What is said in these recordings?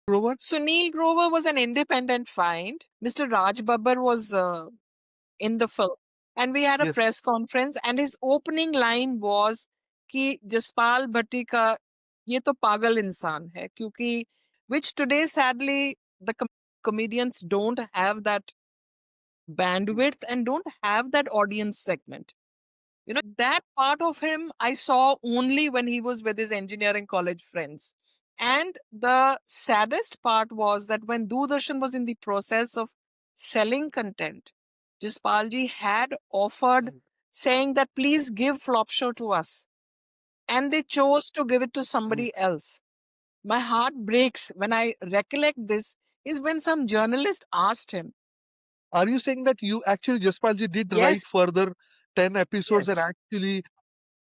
Grover? Sunil Grover was an independent find. Mr. Raj Babbar was in the film. And we had a Yes. press conference, and his opening line was कि जसपाल भट्टी का ये तो पागल इंसान है, क्योंकि which today sadly the comedians don't have that bandwidth and don't have that audience segment. That part of him I saw only when he was with his engineering college friends. And the saddest part was that when Doordarshan was in the process of selling content, Jaspalji had offered saying that please give Flop Show to us. And they chose to give it to somebody else. My heart breaks when I recollect this, is when some journalist asked him. Are you saying that you actually, Jaspalji, did write Yes. further 10 episodes and Yes. actually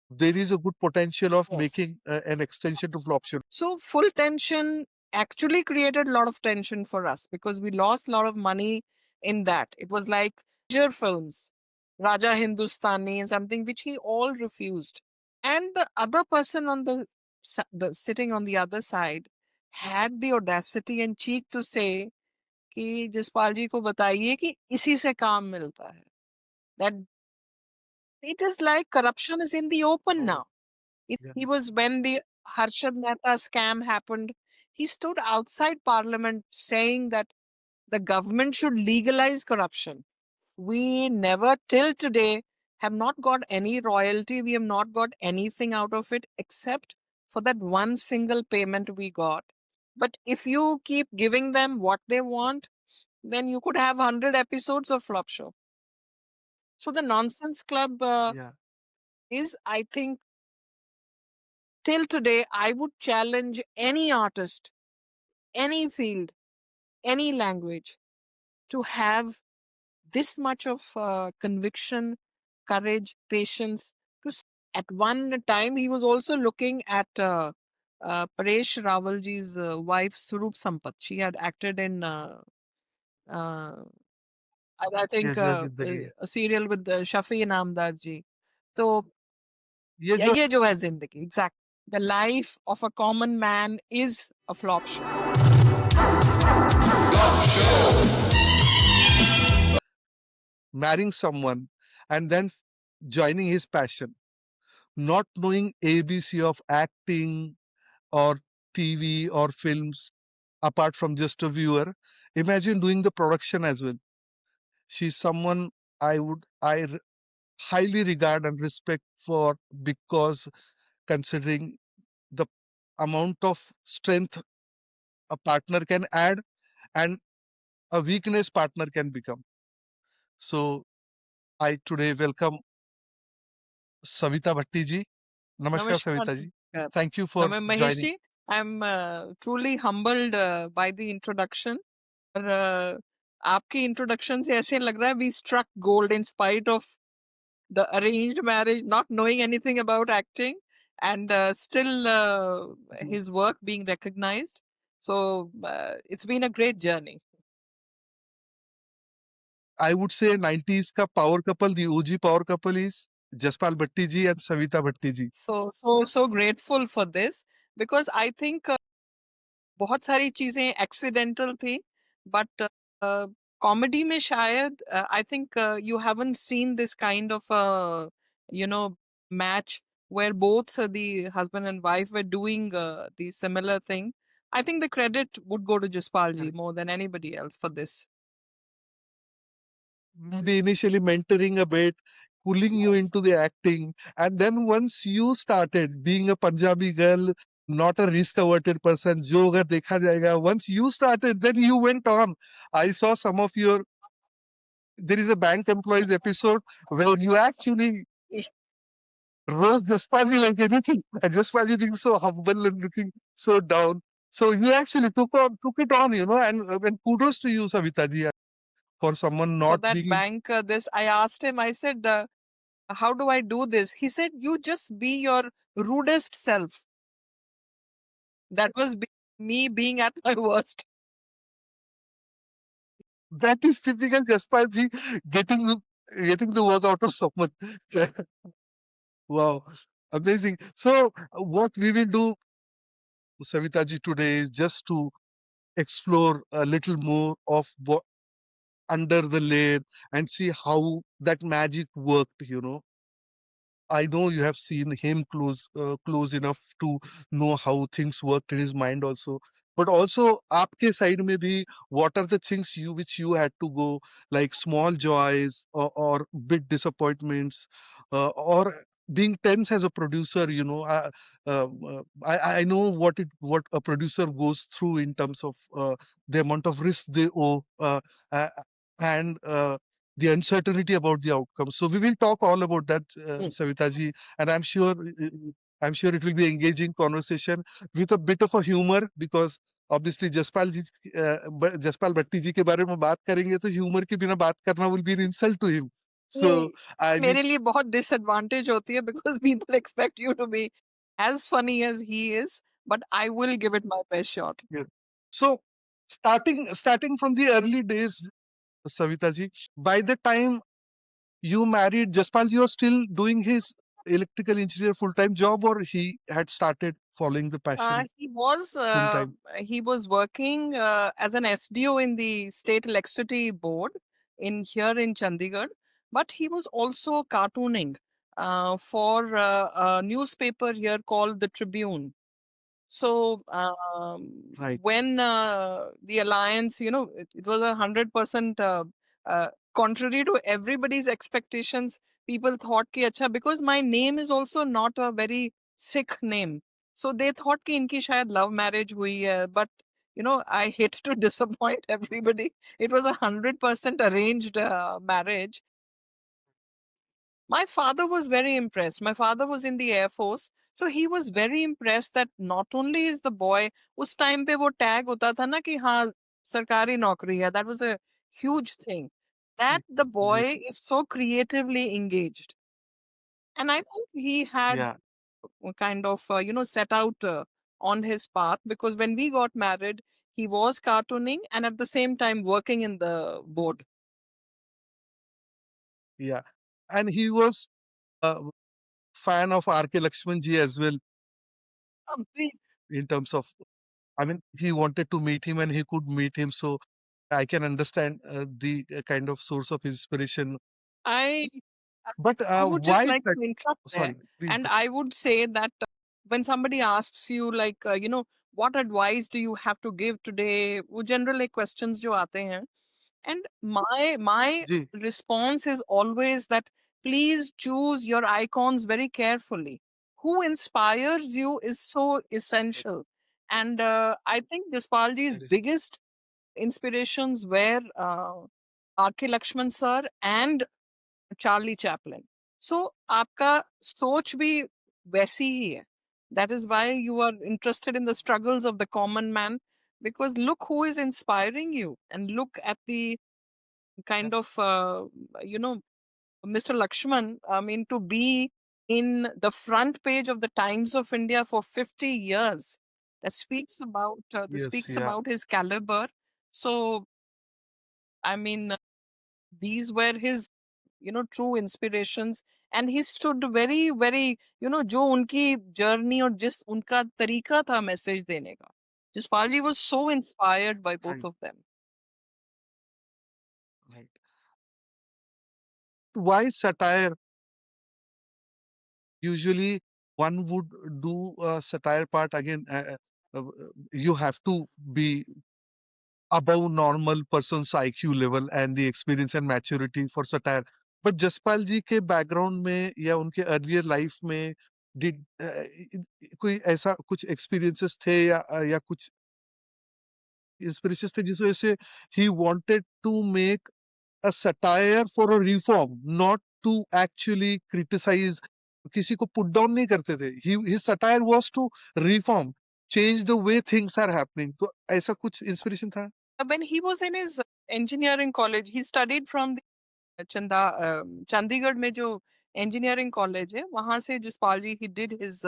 there is a good potential of Yes. making an extension to Flop Show? So full tension actually created a lot of tension for us because we lost a lot of money in that. It was like major films, Raja Hindustani and something which he all refused. And the other person on the sitting on the other side had the audacity and cheek to say कि जसपाल जी को बताइए कि इसी से काम मिलता है. That it is like corruption is in the open now. He was when the Harshad Mehta scam happened, he stood outside Parliament saying that the government should legalize corruption. We never till today have not got any royalty. We have not got anything out of it except for that one single payment we got. But if you keep giving them what they want, then you could have 100 episodes of Flop Show. So the Nonsense Club is, I think, till today, I would challenge any artist, any field, any language to have this much of conviction, courage, patience. At one time, he was also looking at Paresh Rawalji's wife, Surup Sampath. She had acted in, uh, I think, a serial with Shafi Inamdar ji. So, ये जो है जिंदगी, exactly. The life of a common man is a flop show. Marrying someone and then joining his passion, not knowing ABC of acting or TV or films apart from just a viewer. Imagine doing the production as well. She's someone I highly regard and respect for, because considering the amount of strength a partner can add and a weakness partner can become. So I today welcome Savita Bhatti ji. Namaskar, Namaskar. Savita ji. Thank you for Mahesh joining. ji, I'm truly humbled by the introduction. और आपकी introduction से ऐसे लग रहा है we struck gold in spite of the arranged marriage, not knowing anything about acting, and still his work being recognized. So it's been a great journey. I would say 90s ka power couple, the OG power couple is Jaspal Bhatti ji and Savita Bhatti ji. So grateful for this because I think बहुत सारी चीजें accidental थी but comedy में शायद I think you haven't seen this kind of you know match where both the husband and wife were doing the similar thing. I think the credit would go to Jaspal ji more than anybody else for this. Maybe initially mentoring a bit, pulling you into the acting, and then once you started being a Punjabi girl, not a risk averted person, jo agar dekha jayega, once you started, then you went on. I saw some of your, there is a bank employees episode where you actually roast Jaspal like anything, and Jaspal looking so humble and looking so down. So you actually took it on, and kudos to you, Savita ji, for someone For not that being. bank, this I asked him, I said, how do I do this? He said, you just be your rudest self. That was me being at my worst. That is typical Jaspal ji getting the work out of someone. Wow, amazing. So what we will do, Savita ji, today is just to explore a little more of what under the layer and see how that magic worked, you know. I know you have seen him close enough to know how things worked in his mind also. But also, आपके side में भी, what are the things which you had to go, like small joys or big disappointments, or being tense as a producer, you know. I know what a producer goes through in terms of the amount of risk they owe, uh, and the uncertainty about the outcome. So we will talk all about that, Savita ji, and I'm sure it will be engaging conversation with a bit of a humor, because obviously Jaspal Bhatti ji के बारे में बात करेंगे तो humor के बिना बात करना will be an insult to him. ये So I need मेरे लिए बहुत डिसएडवांटेज होती है because people expect you to be as funny as he is, but I will give it my best shot. yeah. So starting from the early days, Savita ji, by the time you married, Jaspal ji was still doing his electrical engineer full-time job, or he had started following the passion He was full-time? working as an SDO in the State Electricity Board in here in Chandigarh, but he was also cartooning for a newspaper here called the Tribune. So Right. when the alliance, it was 100% contrary to everybody's expectations. People thought कि अच्छा, because my name is also not a very Sikh name, so they thought कि इनकी शायद love marriage हुई है. But I hate to disappoint everybody. It was 100% arranged marriage. My father was very impressed. My father was in the Air Force. So he was very impressed that not only is the boy, उस time पे वो tag होता था ना कि हाँ सरकारी नौकरी है. That was a huge thing. That the Yes. boy is so creatively engaged. And I think he had Yeah. kind of, set out on his path, because when we got married, he was cartooning and at the same time working in the board. Yeah. And he was a fan of R.K. Lakshman ji as well, Complete. in terms of, I mean, he wanted to meet him and he could meet him. So I can understand the kind of source of inspiration. I But I would just why like that? to interrupt there. Sorry, please. And I would say that when somebody asks you, like, what advice do you have to give today? वो general like questions जो आते हैं. And my Ji. response is always that please choose your icons very carefully. Who inspires you is so essential. And I think Jaspalji's Yes. biggest inspirations were R.K. Lakshman sir and Charlie Chaplin. So आपका सोच भी वैसी ही है. That is why you are interested in the struggles of the common man, because look who is inspiring you, and look at the kind of you know Mr. Lakshman. I mean, to be in the front page of the Times of India for 50 years, that Yes. speaks Yeah. about his caliber. So I mean, these were his true inspirations, and he stood very very जो उनकी journey और जिस उनका तरीका था message देने का. Jaspal ji was so inspired by both Right. of them. Right. Why satire? Usually, one would do a satire part again. You have to be above normal person's IQ level and the experience and maturity for satire. But Jaspal जी के background में या उनके earlier life में did कोई ऐसा कुछ experiences थे, या कुछ इंस्पिरेशंस थे जिस वजह से he wanted to make a satire for a reform, not to actually criticize. किसी को put down नहीं करते थे. His satire was to reform, change the way things are happening. तो ऐसा कुछ inspiration था? When he was in his engineering college, he studied from the Chandigarh में जो engineering college है, वहाँ से Jaspal ji, he did his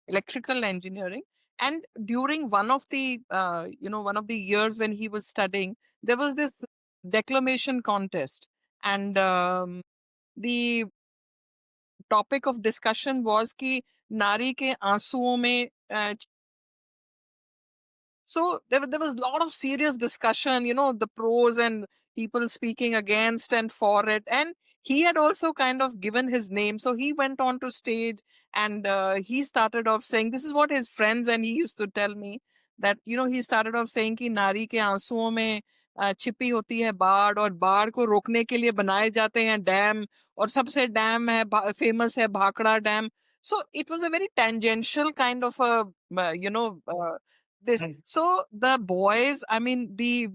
electrical engineering. And during one of the years when he was studying, there was this declamation contest. And the topic of discussion was कि नारी के आंसुओं में So there was a lot of serious discussion, the pros and people speaking against and for it. And he had also kind of given his name. So he went on to stage and he started off saying, this is what his friends and he used to tell me that, he started off saying कि नारी के आंसुओं में छिपी होती है बाढ़, और बाढ़ को रोकने के लिए बनाए जाते हैं डैम, और सबसे डैम है फेमस है Bhakra dam. So it was a very tangential kind of a, this. Right. So the boys, I mean, they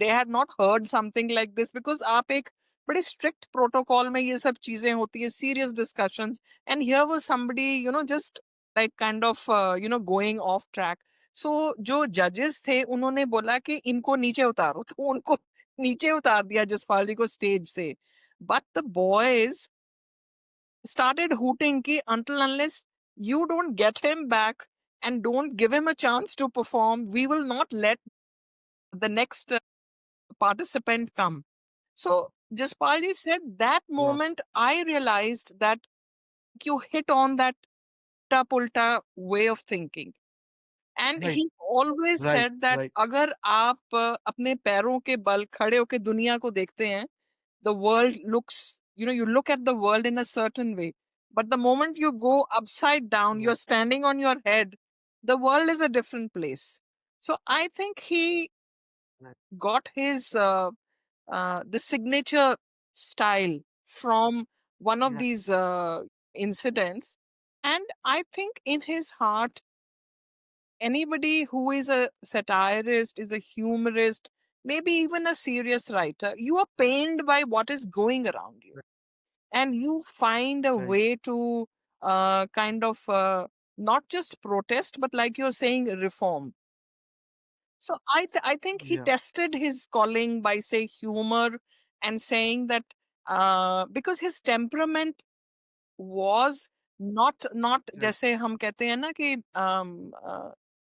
had not heard something like this, because आप एक बड़े strict protocol में ये सब चीजें होती है, serious discussions, and here was somebody, just like kind of, going off track. So जो judges थे उन्होंने बोला कि इनको नीचे उतारो, तो उनको नीचे उतार दिया जसपाल जी को स्टेज से. But the boys started hooting ki until unless you don't get him back and don't give him a chance to perform, we will not let the next participant come. So Jaspalji said that Yeah. moment I realized that you hit on that pulta way of thinking. And Right. he always Right. said that Right. अगर आप अपने पैरों के बल खड़े होकर दुनिया को देखते हैं, the world looks, you look at the world in a certain way. But the moment you go upside down, Yeah. you're standing on your head, the world is a different place. So I think he Right. got his the signature style from one of Yeah. these incidents. And I think in his heart, anybody who is a satirist, is a humorist, maybe even a serious writer, you are pained by what is going around you, Right. and you find a Right. way to kind of not just protest, but like you're saying, reform. So I think he Yeah. tested his calling by say humor, and saying that because his temperament was not Right. जैसे हम कहते हैं ना कि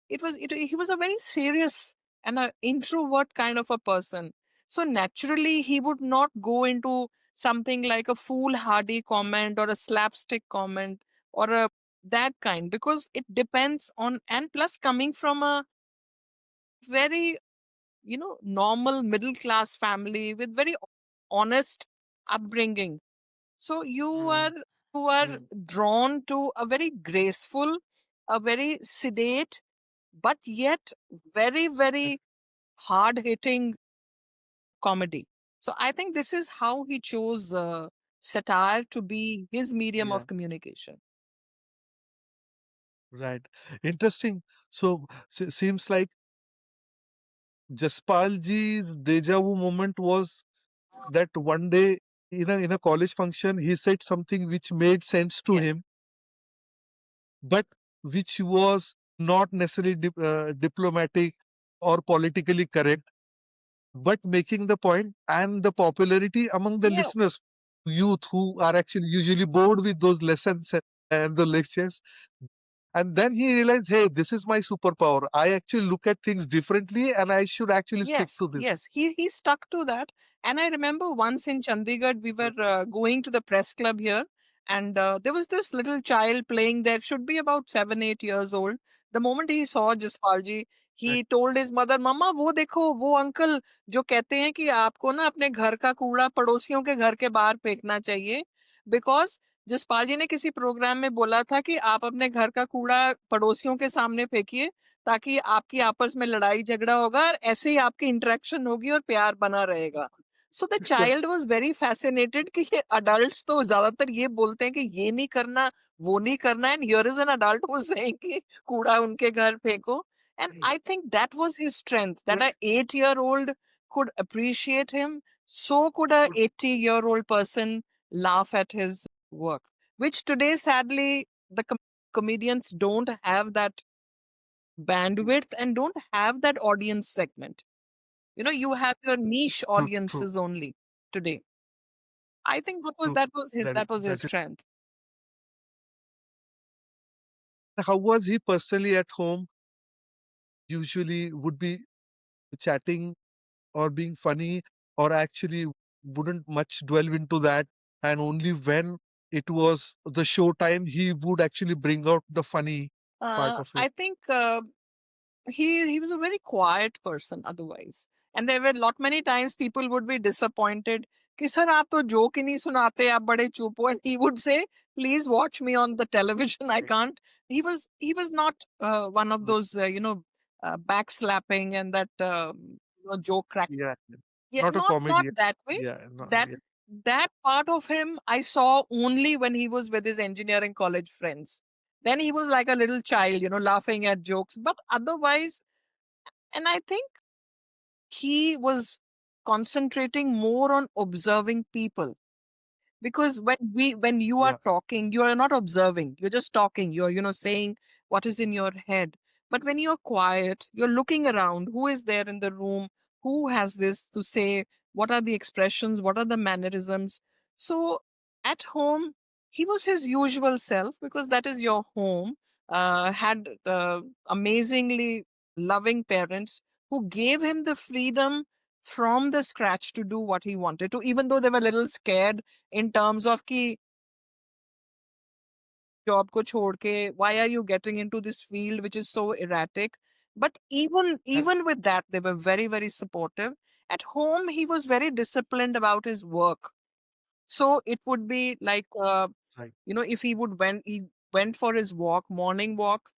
he was a very serious and an introvert kind of a person. So naturally he would not go into something like a foolhardy comment or a slapstick comment or a that kind, because it depends on, and plus coming from a very normal middle class family with very honest upbringing. So Mm. you are Mm. drawn to a very graceful, a very sedate, but yet very, Right. very hard hitting comedy. So I think this is how he chose satire to be his medium Yeah. of communication. Right. Interesting. So seems like Jaspal ji's deja vu moment was that one day in a college function he said something which made sense to Yes. him, but which was not necessarily diplomatic or politically correct, but making the point, and the popularity among the Yes. listeners, youth who are actually usually bored with those lessons and the lectures. And then he realized, hey, this is my superpower. I actually look at things differently and I should actually stick Yes, to this. yes, he stuck to that. And I remember once in Chandigarh, we were going to the press club here, and there was this little child playing there, should be about 7, 8 years old. The moment he saw Jaspal ji, Right. he told his mother, "Mama, वो देखो, वो uncle जो कहते हैं कि आपको ना अपने घर का कूड़ा पड़ोसियों के घर के बाहर फेंकना चाहिए, बिकॉज जसपाल जी ने किसी प्रोग्राम में बोला था कि आप अपने घर का कूड़ा पड़ोसियों के सामने फेंकिए, ताकि आपकी आपस में लड़ाई झगड़ा होगा और ऐसे ही आपकी इंटरेक्शन होगी और प्यार बना रहेगा." So the child was very fascinated कि ये अडल्ट्स तो ज्यादातर ये बोलते हैं कि ये नहीं करना, वो नहीं करना, and here is an adult who is saying कि कूड़ा उनके घर फेंको. And I think that was his strength, that a 8-year-old could appreciate him, so could a 80-year-old person laugh at his work, which today sadly the comedians don't have that bandwidth and don't have that audience segment. You have your niche True, true, audiences only today. I think that was true. that was his That is, that was his that is. strength. How was he personally at home? Usually would be chatting or being funny, or actually wouldn't much delve into that, and only when it was the show time he would actually bring out the funny part of it. I think he was a very quiet person otherwise. And there were lot many times people would be disappointed कि sir आप तो joke ही नहीं सुनाते, आप बड़े चुप हो. And he would say, please watch me on the television, I Right. can't. He was not one of Right. those backslapping and that joke cracking. Yeah. Yeah. Yeah, Not a not comedian. that way. Yeah. No, That yeah. that part of him I saw only when he was with his engineering college friends. Then he was like a little child, laughing at jokes. But otherwise, and I think he was concentrating more on observing people, because when you are Yeah. talking, you are not observing, you're just talking, you're saying what is in your head. But when you're quiet, you're looking around, who is there in the room, who has this to say, what are the expressions, what are the mannerisms. So at home, he was his usual self, because that is your home. Had amazingly loving parents who gave him the freedom from the scratch to do what he wanted to, even though they were a little scared in terms of कि job को छोड़ के why are you getting into this field which is so erratic. But even Right. even with that, they were very, very supportive. At home, he was very disciplined about his work. So it would be like Right. if he went for his morning walk,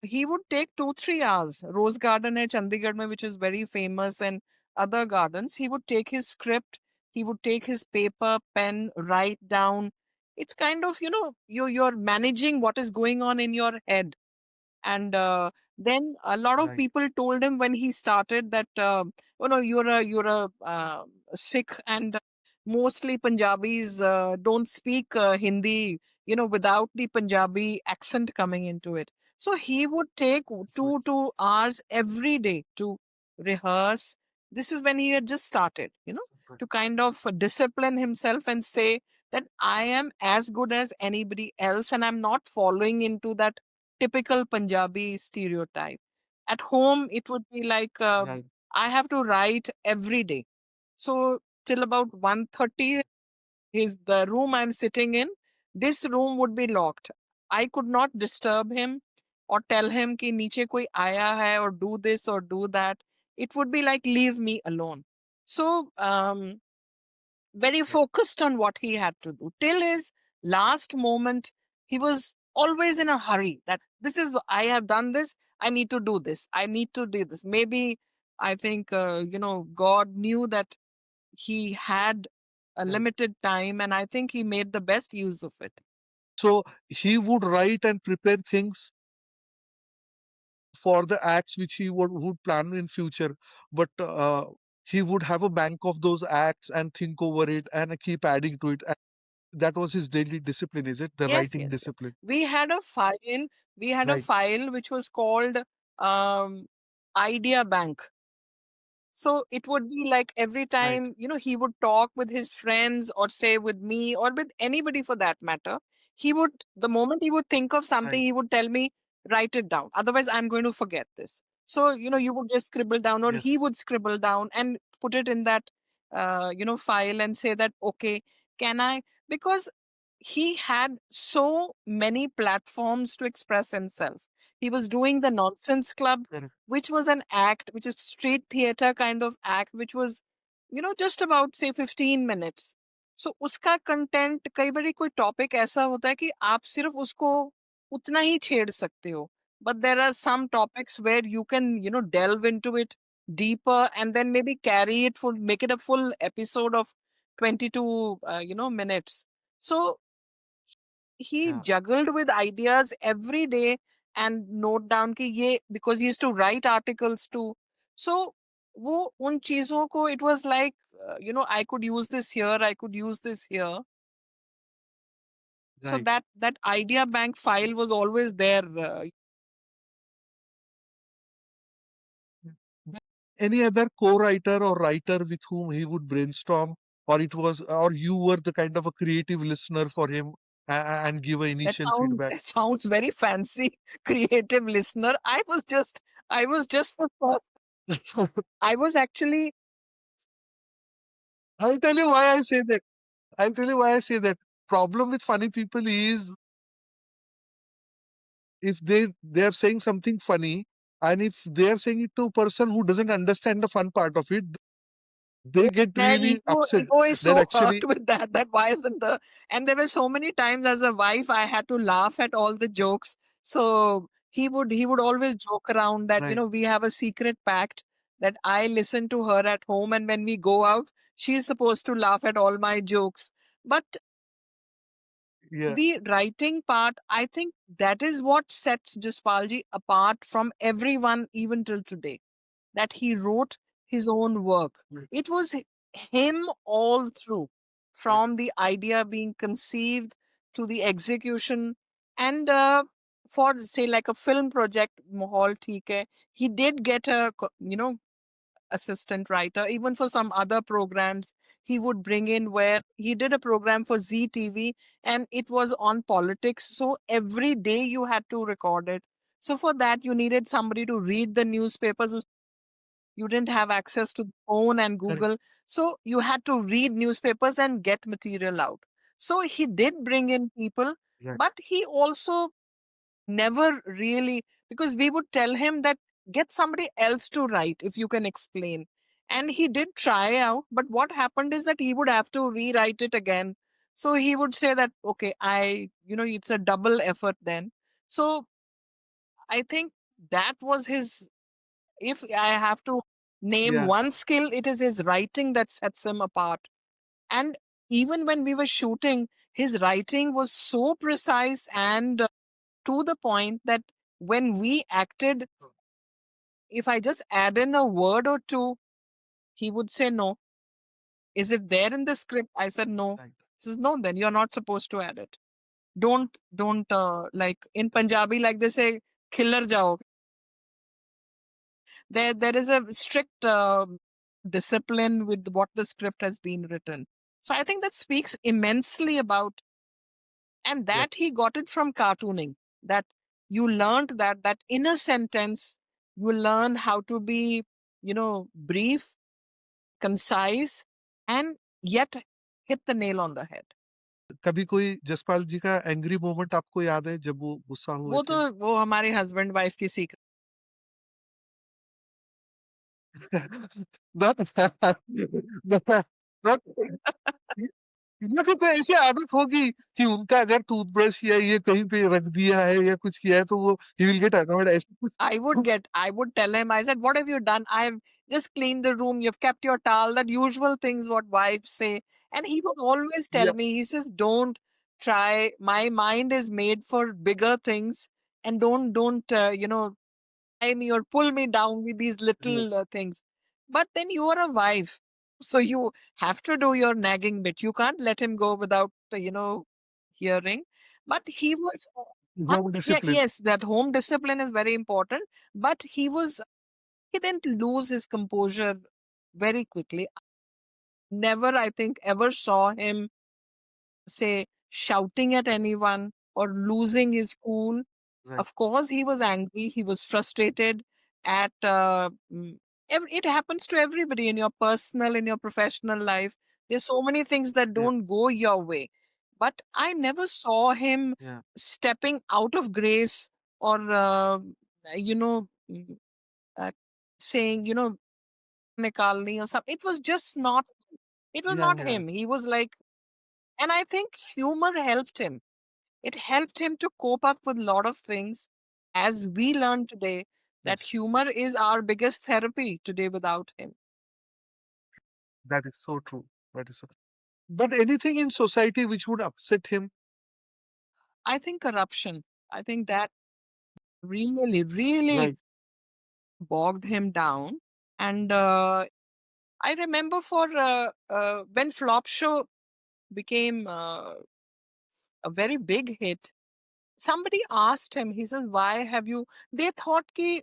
he would take 2-3 hours. Rose Garden hai Chandigarh mein, which is very famous, and other gardens. He would take his script, he would take his paper, pen, write down. It's kind of, you're managing what is going on in your head. And then a lot of Right. people told him when he started that oh no, you're a Sikh, and mostly Punjabis don't speak Hindi, without the Punjabi accent coming into it. So he would take Right. 2 hours every day to rehearse. This is when he had just started, Right. to kind of discipline himself and say that I am as good as anybody else, and I'm not following into that typical Punjabi stereotype. At home, it would be like Right. I have to write every day. So till about 1:30 is the room I'm sitting in. This room would be locked. I could not disturb him or tell him कि नीचे कोई आया है or do this or do that. It would be like leave me alone. So very Right. focused on what he had to do. Till his last moment, he was always in a hurry that this is, I have done this, I need to do this, I need to do this. Maybe I think, God knew that he had a Right. limited time, and I think he made the best use of it. So he would write and prepare things for the acts which he would plan in future, but he would have a bank of those acts and think over it and keep adding to it. And that was his daily discipline, is it? The Yes, writing yes, yes. discipline. We had a file. We had a Right. file which was called um, Idea Bank. So it would be like every Right. time, he would talk with his friends or say with me or with anybody for that matter. The moment he would think of something, Right. he would tell me, write it down. Otherwise, I'm going to forget this. So, you would just scribble down, or he Yes. would scribble down and put it in that, file and say that, okay, can I? Because he had so many platforms to express himself. He was doing the Nonsense Club, Correct. which was an act, which is street theater kind of act, which was, just about say 15 minutes. So उसका content कई बार कोई topic ऐसा होता है कि आप सिर्फ उसको उतना ही छेड़ सकते हो. But there are some topics where you can, delve into it deeper and then maybe carry it for make it a full episode of 22 minutes. So he Yeah. juggled with ideas every day and note down कि ये, because he used to write articles too. So वो उन चीजों को, it was like I could use this here, I could use this here. So Right. that idea bank file was always there. Yeah. But any other co-writer or writer with whom he would brainstorm, or you were the kind of a creative listener for him and give a that initial sounds feedback? that sounds very fancy. Creative listener. I was just the first. I was actually. I'll tell you why I say that. I'll tell you why I say that. Problem with funny people is if they are saying something funny, And if they are saying it to a person who doesn't understand the fun part of it, they get Their really upset ego is that so hurt actually, with that. That why isn't the and there were so many times as a wife I had to laugh at all the jokes. So he would always joke around that, right, we have a secret pact that I listen to her at home, and when we go out, she's supposed to laugh at all my jokes. But yeah, the writing part, I think that is what sets Jaspalji apart from everyone even till today, that he wrote his own work. right, It was him all through, right, from the idea being conceived to the execution. And for, say, like a film project, Mahaul Theek Hai, he did get a, assistant writer. Even for some other programs, he would bring in, where he did a program for ZTV and it was on politics. So every day you had to record it. So for that, you needed somebody to read the newspapers. You didn't have access to the phone and correct, Google. So you had to read newspapers and get material out. So he did bring in people, right, but he also never really, because we would tell him that get somebody else to write if you can explain. And he did try out, but what happened is that he would have to rewrite it again. So he would say that, okay, it's a double effort then. So I think that was his, if I have to name yeah, one skill, it is his writing that sets him apart. And even when we were shooting, his writing was so precise and to the point that when we acted, if I just add in a word or two, he would say, no. Is it there in the script? I said, no. right. He says, no, then you're not supposed to add it. Don't, like in Punjabi, like they say, khillar jao. There is a strict discipline with what the script has been written. So I think that speaks immensely about, and Yeah, that he got it from cartooning. That you learned that in a sentence, you learn how to be, brief, concise, and yet hit the nail on the head. कभी कोई जसपाल जी का angry moment आपको याद है जब वो गुस्सा हुए थे? वो हमारे हस्बैंड वाइफ की सीक्रेट। not, not, not, या फिर तो ऐसी आदत होगी कि उनका अगर टूथब्रश या ये कहीं पे रख दिया है या कुछ किया है तो वो ही विल गेट अनॉयड ऐसा कुछ? I would tell him, I said, what have you done? I've just cleaned the room, you've kept your towel, that usual things what wives say. And he would always tell Yeah, me, he says, don't try. My mind is made for bigger things, and don't, tie me or pull me down with these right, little things. But then you are a wife. So you have to do your nagging bit. You can't let him go without, hearing. But he was, home yeah, discipline. yes, that home discipline is very important. But he didn't lose his composure very quickly. Never, I think, ever saw him, say, shouting at anyone or losing his cool. Right, Of course, he was angry, he was frustrated at it happens to everybody in your personal, in your professional life. There's so many things that yeah, don't go your way. But I never saw him yeah, stepping out of grace or, you know, mm, uh, saying, nikalni or something. It was yeah, not yeah, him. He was like, and I think humor helped him. It helped him to cope up with a lot of things. As we learn today, that yes, humor is our biggest therapy today without him. that is so true. That is so. But anything in society which would upset him? I think corruption, I think that really, really Right, bogged him down. And I remember for when Flop Show became a very big hit, somebody asked him, he says, why have you, they thought ki,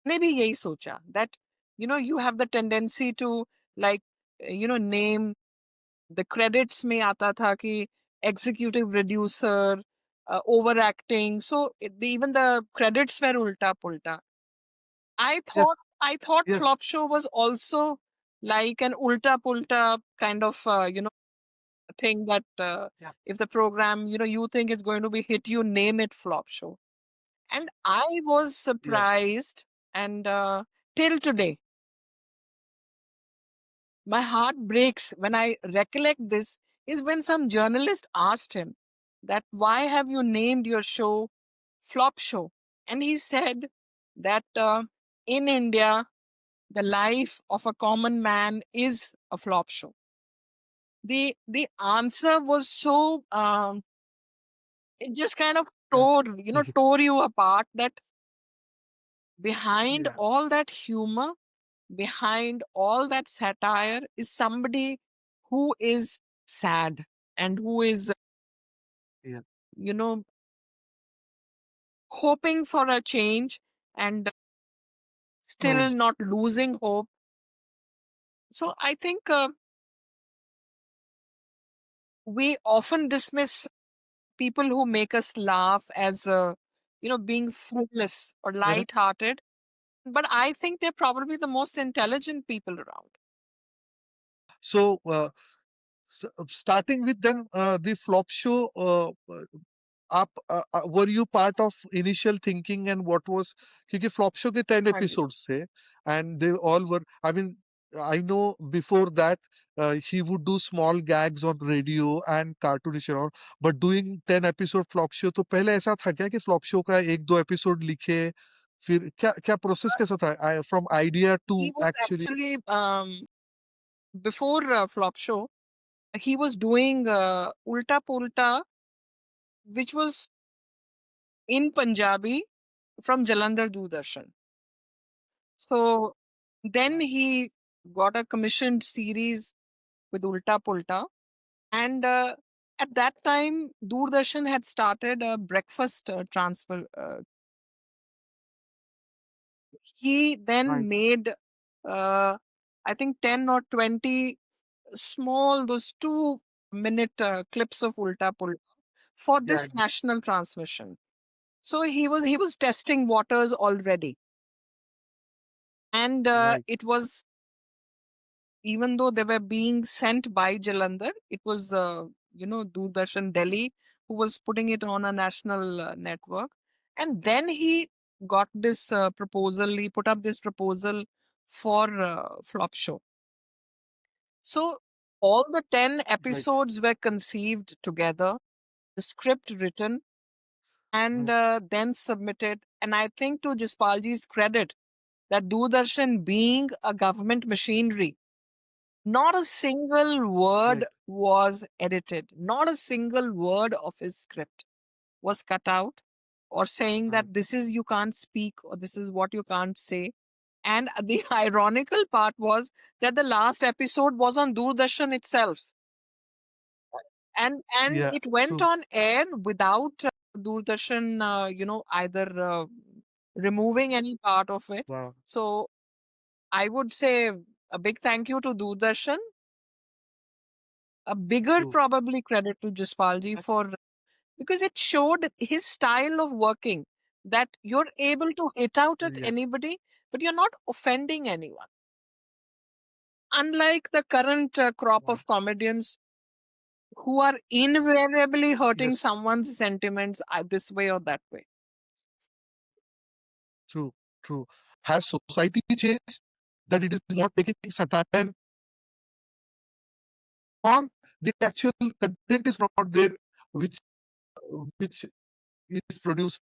ने भी यही सोचा that you have the tendency to, like, name the credits में आता था कि executive producer, overacting, so even the credits were ulta pulta. yeah, I thought yeah, Flop Show was also like an ulta pulta kind of thing, that yeah, if the program you think is going to be hit, you name it Flop Show. And I was yeah, surprised And till today, my heart breaks when I recollect this. Is when some journalist asked him that why have you named your show Flop Show? And he said that in India, the life of a common man is a flop show. The answer was so it just kind of Yeah. tore you apart, that behind Yeah. all that humor, behind all that satire, is somebody who is sad and who is, Yeah. you know, hoping for a change and No. still not losing hope. So I think we often dismiss people who make us laugh as, being fruitless or Yeah. light-hearted. But I think they're probably the most intelligent people around. So, starting with then the flop show, were you part of initial thinking and what was, क्योंकि flop show के 10 Right. episodes थे and they all were, I mean, I know before that he would do small gags on radio and cartoonish and all, but doing 10 episode flop show, तो पहले ऐसा था क्या कि flop show का एक दो episode लिखे, फिर क्या क्या process कैसा था, from idea to He was actually. actually, before Flop Show, he was doing Ulta Pulta, which was in Punjabi from Jalandhar Doordarshan. So then he got a commissioned series with Ulta Pulta. And at that time, Doordarshan had started a breakfast transfer. He Right. then made, I think, 10 or 20 small, those 2-minute clips of Ulta Pulta for Yeah. this national transmission. So he was testing waters already. And Right. it was, even though they were being sent by Jalandhar, it was, Doordarshan Delhi who was putting it on a national network. And then he got this proposal, he put up this proposal for Flop Show. So all the 10 Right. episodes were conceived together, the script written, and Right. then submitted. And I think, to Jaspalji's credit, that Doordarshan, being a government machinery, not a single word Right. was edited. Not a single word of his script was cut out or saying Right. that this is you can't speak or this is what you can't say. And the ironical part was that the last episode was on Doordarshan itself. And Yeah. it went True. on air without Doordarshan, either removing any part of it. Wow. So I would say a big thank you to Doordarshan. A bigger True. probably credit to Jaspalji for, because it showed his style of working, that you're able to hit out at Yeah. anybody, but you're not offending anyone. Unlike the current crop Right. of comedians who are invariably hurting Yes. someone's sentiments this way or that way. True. True. Has society changed that it is not taking satire, or the actual content is not there, which which is produced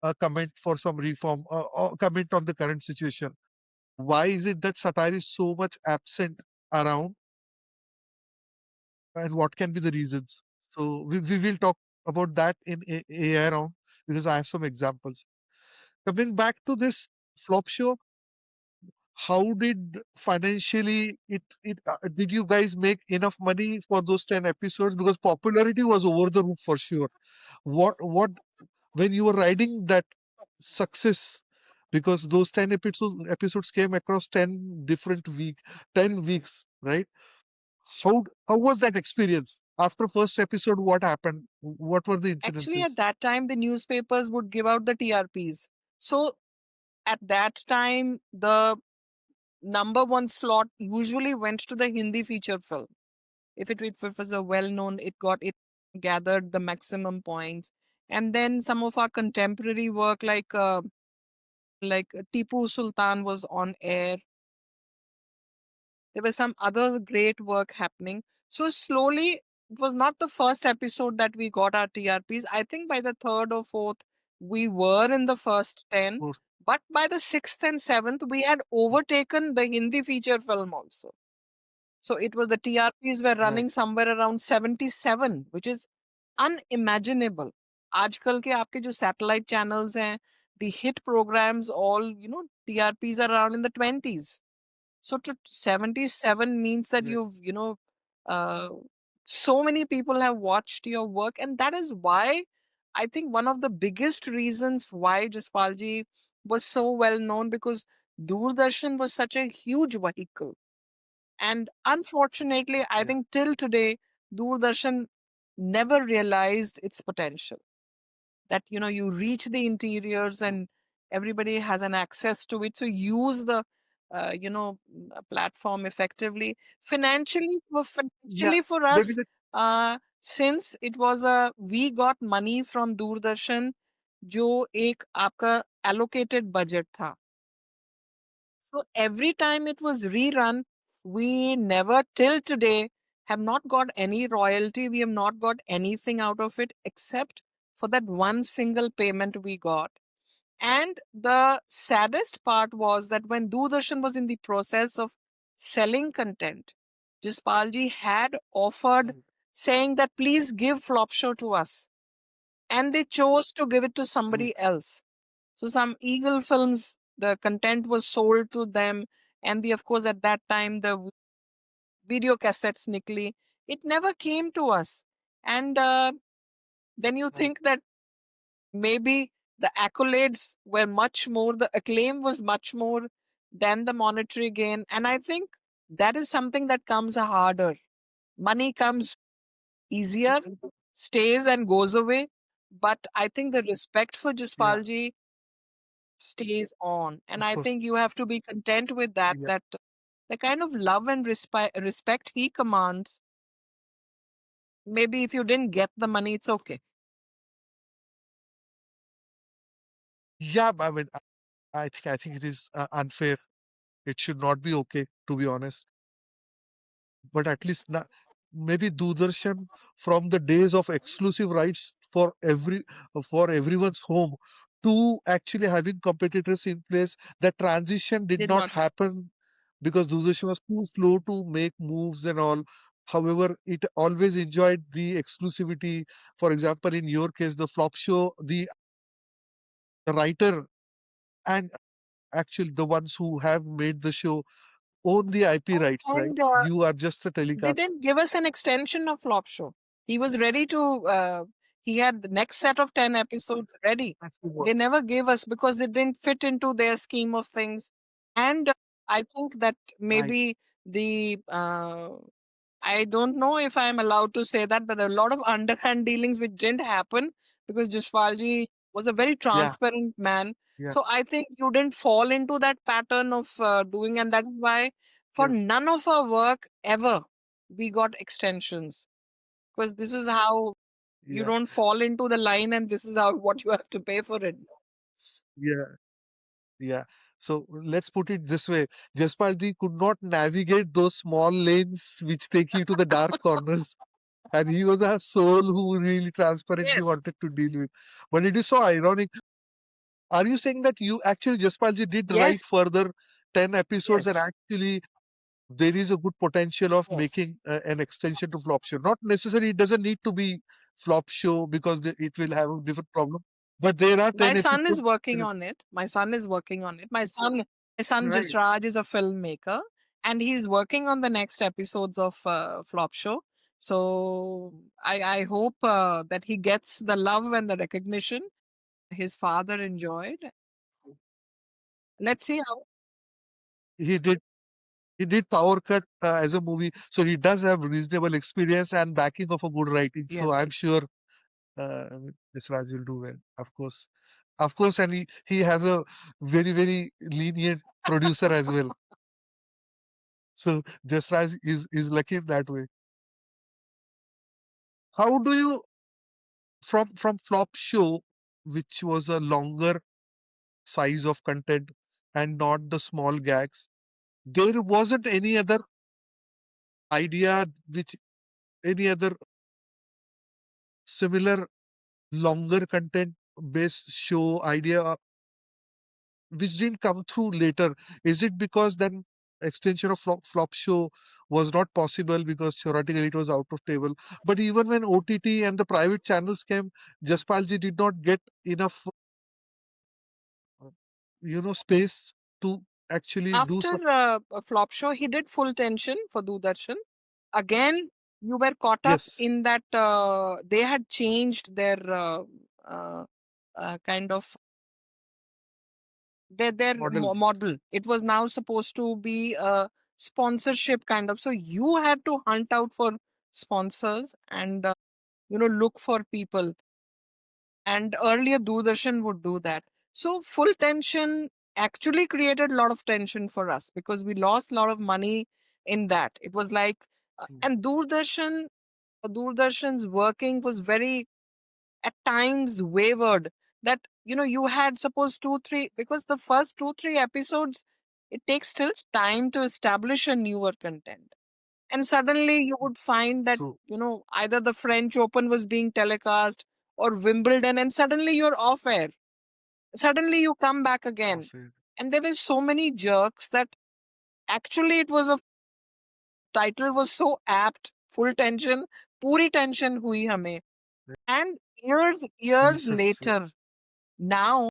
a comment for some reform or comment on the current situation? Why is it that satire is so much absent around, and what can be the reasons? So we will talk about that in AI round because I have some examples. Coming back to this flop show, how did financially it did you guys make enough money for those 10 episodes? Because popularity was over the roof for sure. What when you were riding that success, because those 10 episodes came across 10 weeks, right? How was that experience? After first episode, what happened? What were the Actually, at incidences? that time, the newspapers would give out the TRPs. So at that time, the number one slot usually went to the Hindi feature film. If it was a well known, it gathered the maximum points. And then some of our contemporary work, like like Tipu Sultan was on air. There was some other great work happening. So slowly, it was not the first episode that we got our TRPs. I think by the third or fourth, we were in the first 10. course. But by the sixth and seventh, we had overtaken the Hindi feature film also. So it was the TRPs were Right. running somewhere around 77, which is unimaginable. आजकल के आपके जो satellite channels हैं, the hit programs, all, TRPs are around in the 20s. So to 77 means that Yeah. uh, so many people have watched your work. And that is why I think one of the biggest reasons why Jaspalji was so well known, because Doordarshan was such a huge vehicle. And unfortunately, I Yeah. think till today, Doordarshan never realized its potential. That you reach the interiors True. and everybody has an access to it. So use the platform effectively. Yeah. Financially for Maybe us, the since it was a we got money from Doordarshan, जो एक आपका allocated budget था. So every time it was rerun, we never till today have not got any royalty. We have not got anything out of it except for that one single payment we got. And the saddest part was that when Doordarshan was in the process of selling content, Jaspalji had offered Right. saying that please give Flop Show to us. And they chose to give it to True. somebody else. So some Eagle films, the content was sold to them, and of course at that time the video cassettes nikli. It never came to us, and then you Right. think that maybe the accolades were much more, the acclaim was much more than the monetary gain, and I think that is something that comes harder. Money comes easier, stays and goes away, but I think the respect for Yeah. Jaspalji stays on. And Of I course. think you have to be content with that, Yeah. that the kind of love and respect he commands, maybe if you didn't get the money, it's okay. Yeah. I think it is unfair. It should not be okay, to be honest. But at least maybe Doordarshan from the days of exclusive rights for everyone's home to actually having competitors in place, that transition did Did not not happen. happen because Doordarshan was too slow to make moves and all. However, it always enjoyed the exclusivity. For example, in your case, the flop show, the writer and actually the ones who have made the show own the IP rights, right? And You are just a they telecast. didn't give us an extension of Flop Show. He was ready to, he had the next set of 10 episodes ready. Actually, They never gave us because they didn't fit into their scheme of things. And I think that right. maybe the I don't know if I'm allowed to say that, but there are a lot of underhand dealings which didn't happen because Jashpalji was a very Yeah. transparent man. Yeah. So I think you didn't fall into that pattern of doing, and that's why for Yeah. none of our work ever we got extensions, because this is how you Yeah. don't fall into the line, and this is how what you have to pay for it. Yeah. Yeah. So let's put it this way. Jaspalji could not navigate those small lanes which take you to the dark corners. And he was a soul who really transparently Yes, wanted to deal with. But it is so ironic. Are you saying that you actually, Jaspalji did write yes, further 10 episodes and yes, actually there is a good potential of yes. making an extension to flop show? Not necessarily, it doesn't need to be flop show because it will have a different problem. But there are My 10 son is episodes. working on it. My son is working on it. My son Right. Jasraj is a filmmaker, and he's working on the next episodes of Flop Show. So I hope that he gets the love and the recognition his father enjoyed. Let's see how. He did he did Power Cut as a movie, so he does have reasonable experience and backing of a good writing. So Yes, I'm sure this Raj will do well. Of course, and he has a very lenient producer as well. So Jasraj is lucky in that way. How do you from Flop Show, which was a longer size of content and not the small gags. There wasn't any other idea which any other similar longer content based show idea which didn't come through later. Is it because then extension of flop show was not possible because theoretically it was out of table? But even when OTT and the private channels came, Jaspalji did not get enough, uh, space to actually do After some. a flop show, he did Full Tension for Doordarshan. Again, you were caught up Yes, in that they had changed their uh, kind of their model. model. It was now supposed to be a sponsorship kind of. So you had to hunt out for sponsors and look for people. And earlier Doordarshan would do that. So Full Tension actually created a lot of tension for us because we lost a lot of money in that. It was like, Mm. and Doordarshan's working was very at times wavered. That you had suppose 2 3, because the first 2 3 episodes it takes still time to establish a newer content, and suddenly you would find that True. either the French Open was being telecast or Wimbledon, and suddenly you're off air. Suddenly you come back again, Often. and there were so many jerks that actually it was a title was so apt. Full tension, puri tension hui hame. And years Yes, yes, later, now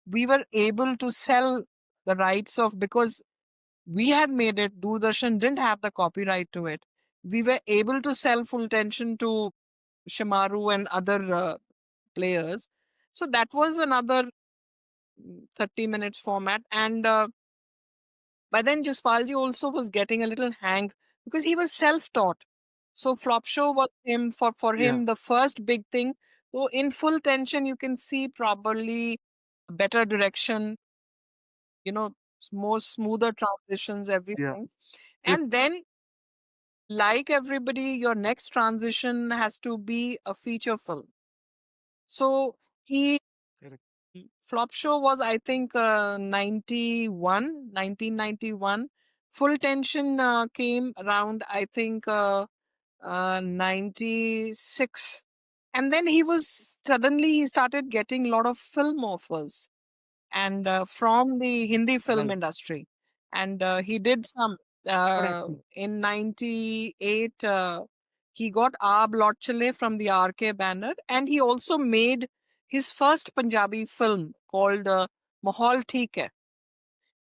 we were able to sell the rights of, because we had made it, Doordarshan didn't have the copyright to it. We were able to sell Full Tension to Shimaru and other players. So that was another 30 minutes format. And by then, Jaspalji also was getting a little hang because he was self taught. So Flop Show was him for yeah, him the first big thing. So in Full Tension, you can see probably better direction, more smoother transitions, yeah. everything. If And then, like everybody, your next transition has to be a feature film. So he correct. Flop Show was, I think, 1991. Full Tension came around, I think, 96. And then he started getting a lot of film offers, and from the Hindi film Right. industry. And he did some Correct. in 98. He got Aab Lot Chale from the RK banner, and he also made his first Punjabi film called Mahaul Theek Hai.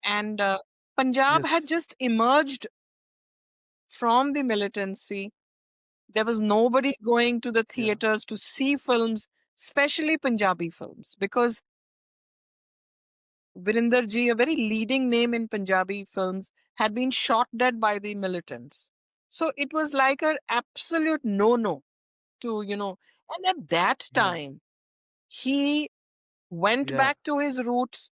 And Punjab had Yes. just emerged from the militancy. There was nobody going to the Yeah. theaters to see films, especially Punjabi films, because Virinder Ji, a very leading name in Punjabi films, had been shot dead by the militants. So it was like an absolute no to, and at that Yeah. time, he went Yeah. back to his roots,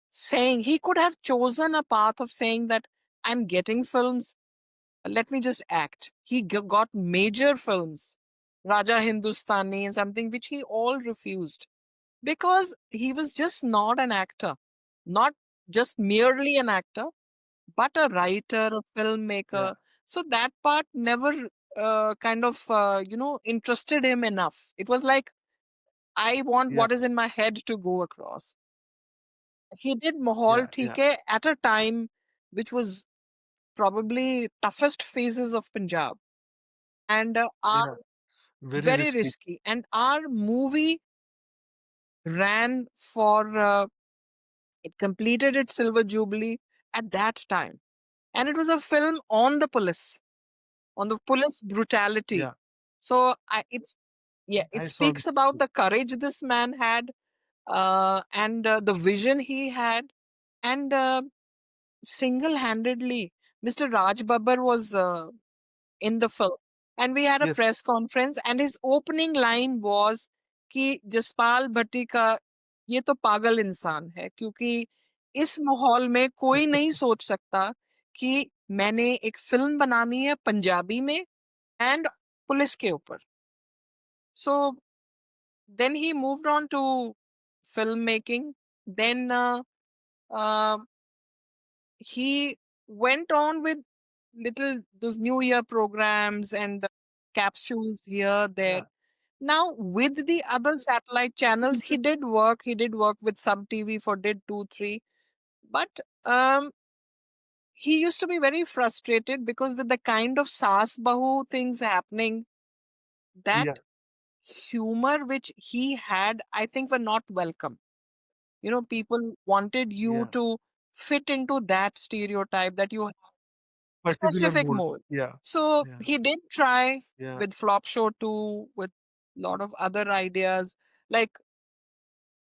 saying he could have chosen a path of saying that I'm getting films, let me just act. He got major films, Raja Hindustani and something, which he all refused because he was just not an actor, not just merely an actor, but a writer, a Yeah. filmmaker. So that part never interested him enough. It was like, I want Yeah. what is in my head to go across. He did Yeah. Mahal Yeah. Theek at a time which was probably toughest phases of Punjab, and are Yeah. Very very risky. risky. And our movie ran for it completed its silver jubilee at that time, and it was a film on the police brutality. Yeah. So it's yeah, it I saw speaks about the courage this man had, and the vision he had, and single-handedly, Mr. Raj Babbar was in the film. And we had a yes. press conference, and his opening line was कि जसपाल भट्टी का ये तो पागल इंसान है, क्योंकि इस माहौल में कोई नहीं सोच सकता कि मैंने एक फिल्म बनानी है पंजाबी में एंड पुलिस के ऊपर. So then he moved on to filmmaking. Then Um, he went on with little those New Year programs and capsules here, there. Yeah. Now, with the other satellite channels, he did work. He did work with Sub TV for did two, three. But he used to be very frustrated because with the kind of Saas Bahu things happening, that Yeah. humor which he had, I think, were not welcome. People wanted you Yeah. to fit into that stereotype that you have Particular specific mold. mold. Yeah. So Yeah. he did try Yeah. with Flop Show 2, with a lot of other ideas. Like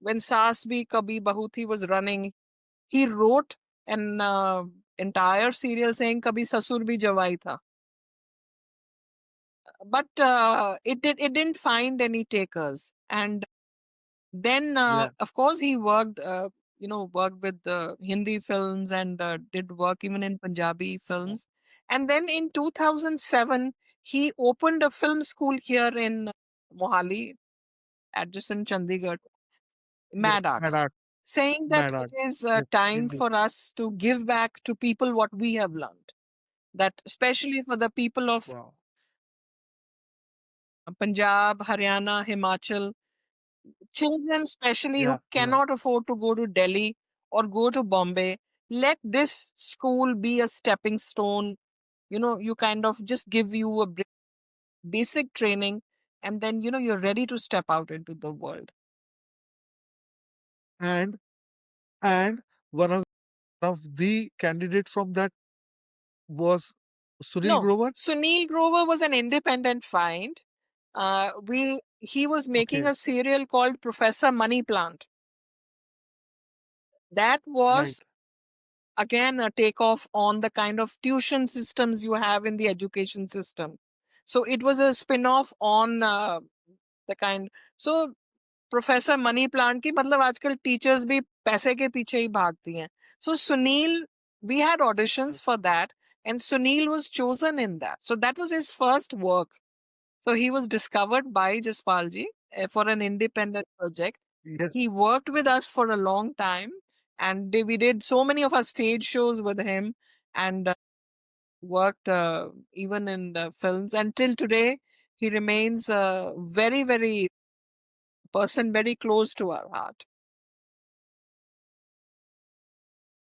when Saas Bhi Kabhi Bahu Thi was running, he wrote an entire serial saying Kabhi Sasur Bhi Jawai Tha. But it didn't find any takers. And then, Yeah. of course, he worked with Hindi films and did work even in Punjabi films. And then in 2007, he opened a film school here in Mohali, adjacent Chandigarh, Yes. Mad Mad Arts, art. saying that Mad it arts. is Yes. time Indeed. for us to give back to people what we have learned. That especially for the people of Wow. Punjab, Haryana, Himachal, children especially who Yeah. Yeah. cannot afford to go to Delhi or go to Bombay, let this school be a stepping stone. You kind of just give you a basic training, and then you're ready to step out into the world. And and one of the candidate from that was Sunil No, Grover. Sunil Grover was an independent find. We He was making Okay. a serial called Professor Money Plant. That Right. was again a takeoff on the kind of tuition systems you have in the education system. So it was a spin-off on the kind. So professor money plant की मतलब आजकल teachers भी पैसे के पीछे ही भागती हैं. So Sunil, we had auditions for that, and Sunil was chosen in that. So that was his first work. So he was discovered by Jaspal ji for an independent project. Yes. He worked with us for a long time, and we did so many of our stage shows with him, and worked even in the films. Until today, he remains very, very person very close to our heart.